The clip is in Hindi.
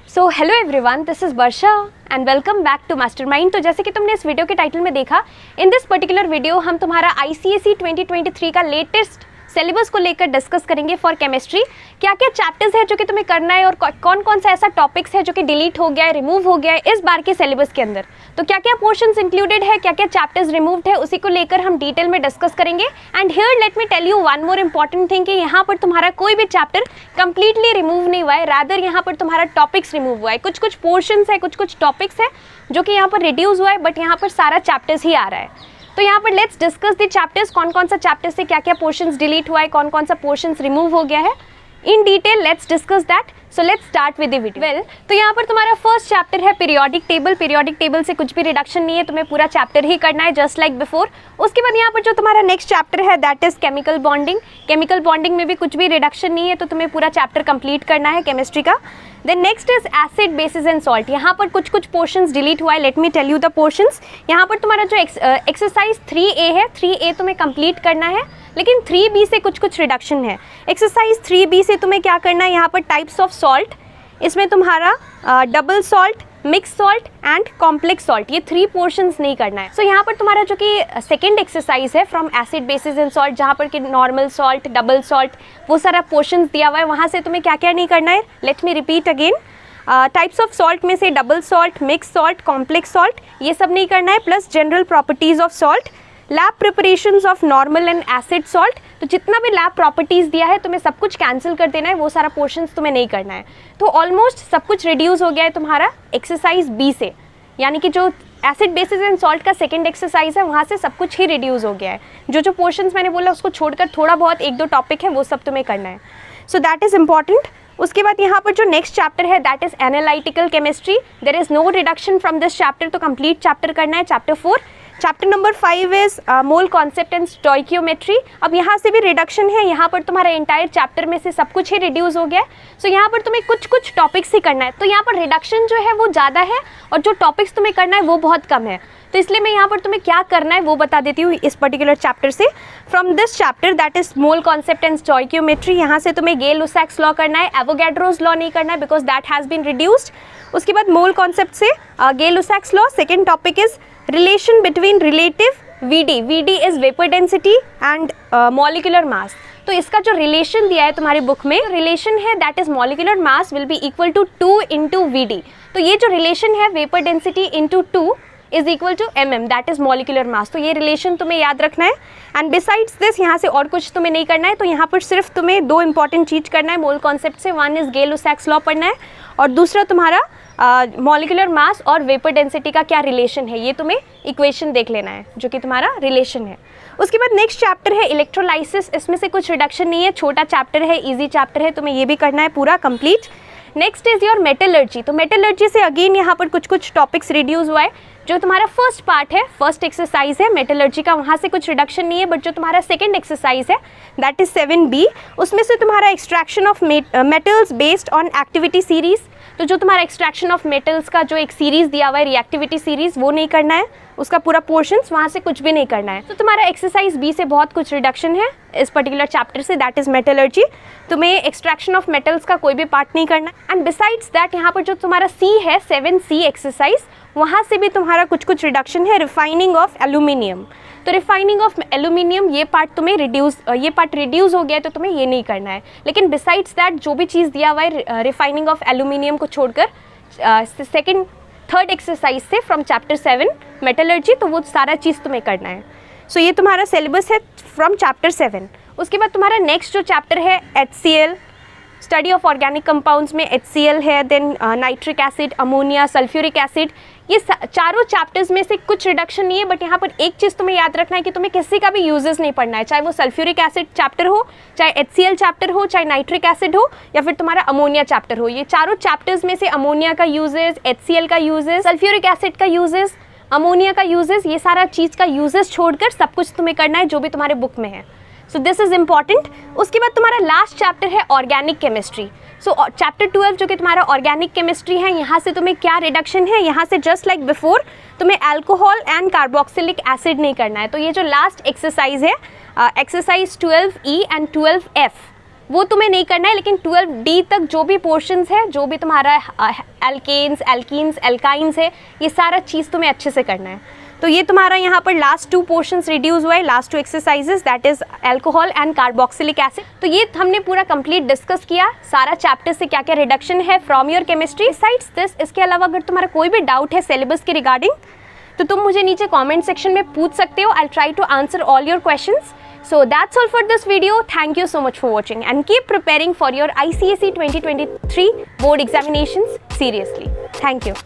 So hello everyone, this is Varsha and welcome back to Mastermind. तो जैसे कि तुमने इस वीडियो के टाइटल में देखा, इन दिस पर्टिकुलर वीडियो हम तुम्हारा ICSE 2023 का लेटेस्ट सिलेबस को लेकर डिस्कस करेंगे फॉर केमिस्ट्री। क्या क्या चैप्टर्स है जो कि तुम्हें करना है और कौन कौन सा ऐसा टॉपिक्स है जो कि डिलीट हो गया है, रिमूव हो गया है इस बार के सिलेबस के अंदर। तो क्या क्या पोर्शंस इंक्लूडेड है, क्या क्या चैप्टर्स रिमूव्ड है, उसी को लेकर हम डिटेल में डिस्कस करेंगे। And here let me tell you one more important thing कि यहाँ पर तुम्हारा कोई भी चैप्टर कंप्लीटली रिमूव नहीं हुआ है, रादर यहाँ पर तुम्हारा टॉपिक्स रिमूव हुआ है। कुछ कुछ पोर्शंस है, कुछ कुछ टॉपिक्स है जो कि यहाँ पर रिड्यूस हुआ है, बट यहाँ पर सारा चैप्टर्स ही आ रहा है। तो यहाँ पर लेट्स डिस्कस द चैप्टर्स, कौन कौन सा चैप्टर से क्या क्या पोर्शंस डिलीट हुआ है, कौन कौन सा पोर्शंस रिमूव हो गया है in detail. Let's discuss that. So let's start with the video. Well, तो यहाँ पर तुम्हारा फर्स्ट चैप्टर है पीरियोडिक टेबल। पीरियोडिक टेबल से कुछ भी रिडक्शन नहीं है, तुम्हें पूरा चैप्टर ही करना है जस्ट लाइक बिफोर। उसके बाद यहाँ पर जो तुम्हारा नेक्स्ट चैप्टर है that is chemical bonding. Chemical bonding में भी कुछ भी रिडक्शन नहीं है, तो तुम्हें पूरा चैप्टर कंप्लीट करना है केमिस्ट्री का। Then next is acid, bases and salt. यहाँ पर कुछ कुछ पोर्शंस डिलीट हुआ है, let me tell you the portions. यहाँ पर तुम्हारा जो एक्सरसाइज 3A है, 3A तुम्हें कंप्लीट करना है, लेकिन 3B से कुछ कुछ रिडक्शन है। एक्सरसाइज 3B से तुम्हें क्या करना है, यहाँ पर टाइप्स ऑफ सॉल्ट, इसमें तुम्हारा double salt, mix salt and complex salt, ये 3 पोर्शंस नहीं करना है। सो यहाँ पर तुम्हारा जो कि सेकेंड एक्सरसाइज है from acid, bases and salt, जहाँ पर कि नॉर्मल सॉल्ट, डबल सॉल्ट, वो सारा पोर्शंस दिया हुआ है, वहाँ से तुम्हें क्या क्या नहीं करना है। Let me repeat again, types of salt में से double salt, mix salt, complex salt, ये सब नहीं करना है, plus general properties of salt, lab preparations of normal and acid salt. तो जितना भी लैब प्रॉपर्टीज़ दिया है तुम्हें सब कुछ कैंसिल कर देना है, वो सारा पोर्शंस तुम्हें नहीं करना है। तो ऑलमोस्ट सब कुछ रिड्यूस हो गया है तुम्हारा एक्सरसाइज B से, यानी कि जो एसिड, बेसिस एंड सॉल्ट का सेकंड एक्सरसाइज है वहाँ से सब कुछ ही रिड्यूस हो गया है। जो पोर्शंस मैंने बोला उसको छोड़कर थोड़ा बहुत 1-2 टॉपिक है वो सब तुम्हें करना है। So that is important. उसके बाद यहाँ पर जो नेक्स्ट चैप्टर है that is analytical chemistry. There is no reduction from this chapter, तो कंप्लीट चैप्टर करना है, chapter 4। Chapter number 5 is mole concept and stoichiometry. अब यहाँ से भी रिडक्शन है, यहाँ पर तुम्हारा एंटायर चैप्टर में से सब कुछ ही रिड्यूस हो गया है। सो यहाँ पर तुम्हें कुछ कुछ टॉपिक्स ही करना है, तो यहाँ पर रिडक्शन जो है वो ज़्यादा है और जो टॉपिक्स तुम्हें करना है वो बहुत कम है। तो इसलिए मैं यहाँ पर तुम्हें क्या करना है वो बता देती हूँ इस पर्टिकुलर चैप्टर से। From this chapter that is mole concept and stoichiometry, यहाँ से तुम्हें गे-लुसाक्स लॉ करना है, एवोगैड्रोस लॉ नहीं करना है because that has been reduced. उसके बाद मोल कॉन्सेप्ट से Gay Lussac's law. Second topic is relation between relative VD, VD is vapour density and molecular mass. तो इसका जो रिलेशन दिया है तुम्हारी बुक में, रिलेशन है that is molecular mass will be equal to 2 into VD। तो ये जो रिलेशन है vapour density into 2 is equal to MM, that is molecular mass. तो ये रिलेशन तुम्हें याद रखना है। एंड बिसाइड्स दिस यहाँ से और कुछ तुम्हें नहीं करना है, तो यहाँ पर सिर्फ तुम्हें 2 इंपॉर्टेंट चीज़ करना है मोल कॉन्सेप्ट से। वन इज गे-लुसाक्स लॉ पढ़ना है और दूसरा तुम्हारा मॉलिक्यूलर मास और वेपर डेंसिटी का क्या रिलेशन है, ये तुम्हें इक्वेशन देख लेना है जो कि तुम्हारा रिलेशन है। उसके बाद नेक्स्ट चैप्टर है इलेक्ट्रोलाइसिस। इसमें से कुछ रिडक्शन नहीं है, छोटा चैप्टर है, इजी चैप्टर है, तुम्हें ये भी करना है पूरा complete. Next is your metallurgy. तो मेटलर्जी से अगेन यहाँ पर कुछ कुछ टॉपिक्स रिड्यूस हुआ है। जो तुम्हारा फर्स्ट पार्ट है, फर्स्ट एक्सरसाइज है मेटलर्जी का, वहाँ से कुछ रिडक्शन नहीं है, बट जो तुम्हारा सेकंड एक्सरसाइज है दैट इज 7B, उसमें से तुम्हारा extraction of metals based on activity series. तो जो तुम्हारा एक्सट्रैक्शन ऑफ मेटल्स का जो एक सीरीज दिया हुआ है, रिएक्टिविटी सीरीज, वो नहीं करना है, उसका पूरा पोर्शंस वहाँ से कुछ भी नहीं करना है। तो तुम्हारा एक्सरसाइज B से बहुत कुछ रिडक्शन है इस पर्टिकुलर चैप्टर से, दैट इज मेटलर्जी। तुम्हें एक्सट्रैक्शन ऑफ मेटल्स का कोई भी पार्ट नहीं करना। एंड बिसाइड्स दैट यहाँ पर जो तुम्हारा C है, 7C एक्सरसाइज, वहाँ से भी तुम्हारा कुछ कुछ रिडक्शन है। रिफाइनिंग ऑफ एल्यूमिनियम, तो रिफाइनिंग ऑफ एल्यूमिनियम ये पार्ट तुम्हें रिड्यूस हो गया है, तो तुम्हें ये नहीं करना है। लेकिन बिसाइड्स दैट जो भी चीज़ दिया हुआ है रिफाइनिंग ऑफ एल्यूमिनियम को छोड़कर सेकेंड थर्ड एक्सरसाइज से फ्रॉम चैप्टर 7 मेटलर्जी, तो वो सारा चीज़ तुम्हें करना है। सो ये तुम्हारा सिलेबस है फ्रॉम चैप्टर 7। उसके बाद तुम्हारा नेक्स्ट जो चैप्टर है HCl, study of organic compounds में HCl है, then nitric acid, ammonia, sulphuric acid, ये चारों चैप्टर्स में से कुछ रिडक्शन नहीं है। बट यहाँ पर एक चीज़ तुम्हें याद रखना है कि तुम्हें किसी का भी यूजेस नहीं पढ़ना है, चाहे वो सल्फ्यूरिक एसिड चैप्टर हो, चाहे HCl चैप्टर हो, चाहे नाइट्रिक एसिड हो, या फिर तुम्हारा अमोनिया चैप्टर हो। ये चारों चैप्टर्स में से अमोनिया का यूजेस, HCl का यूजेस, सल्फ्यूरिक एसिड का यूजेस, अमोनिया का यूजेस, ये सारा चीज़ का यूजेस छोड़कर सब कुछ तुम्हें करना है जो भी तुम्हारे बुक में है। So this is important. उसके बाद तुम्हारा लास्ट चैप्टर है ऑर्गेनिक केमिस्ट्री। सो चैप्टर 12 जो कि तुम्हारा ऑर्गेनिक केमिस्ट्री है, यहाँ से तुम्हें क्या रिडक्शन है, यहाँ से जस्ट लाइक बिफोर तुम्हें अल्कोहल एंड कार्बोक्सिलिक एसिड नहीं करना है। तो ये जो लास्ट एक्सरसाइज है, एक्सरसाइज 12E एंड 12F, वो तुम्हें नहीं करना है, लेकिन 12D तक जो भी पोर्शंस है, जो भी तुम्हारा एल्केन्स, एल्कीन्स, एल्काइंस है, ये सारा चीज़ तुम्हें अच्छे से करना है। तो ये तुम्हारा यहाँ पर लास्ट 2 पोर्शंस रिड्यूस हुआ है, last 2 exercises, that is alcohol and carboxylic acid. तो ये हमने पूरा कंप्लीट डिस्कस किया, सारा चैप्टर से क्या क्या रिडक्शन है from your chemistry sides this. इसके अलावा अगर तुम्हारा कोई भी डाउट है सिलेबस के रिगार्डिंग, तो तुम मुझे नीचे कमेंट सेक्शन में पूछ सकते हो। I try to answer all your questions. So that's all for this video. Thank you so much for watching and keep preparing for your ICSE 2023 board examinations seriously. Thank you.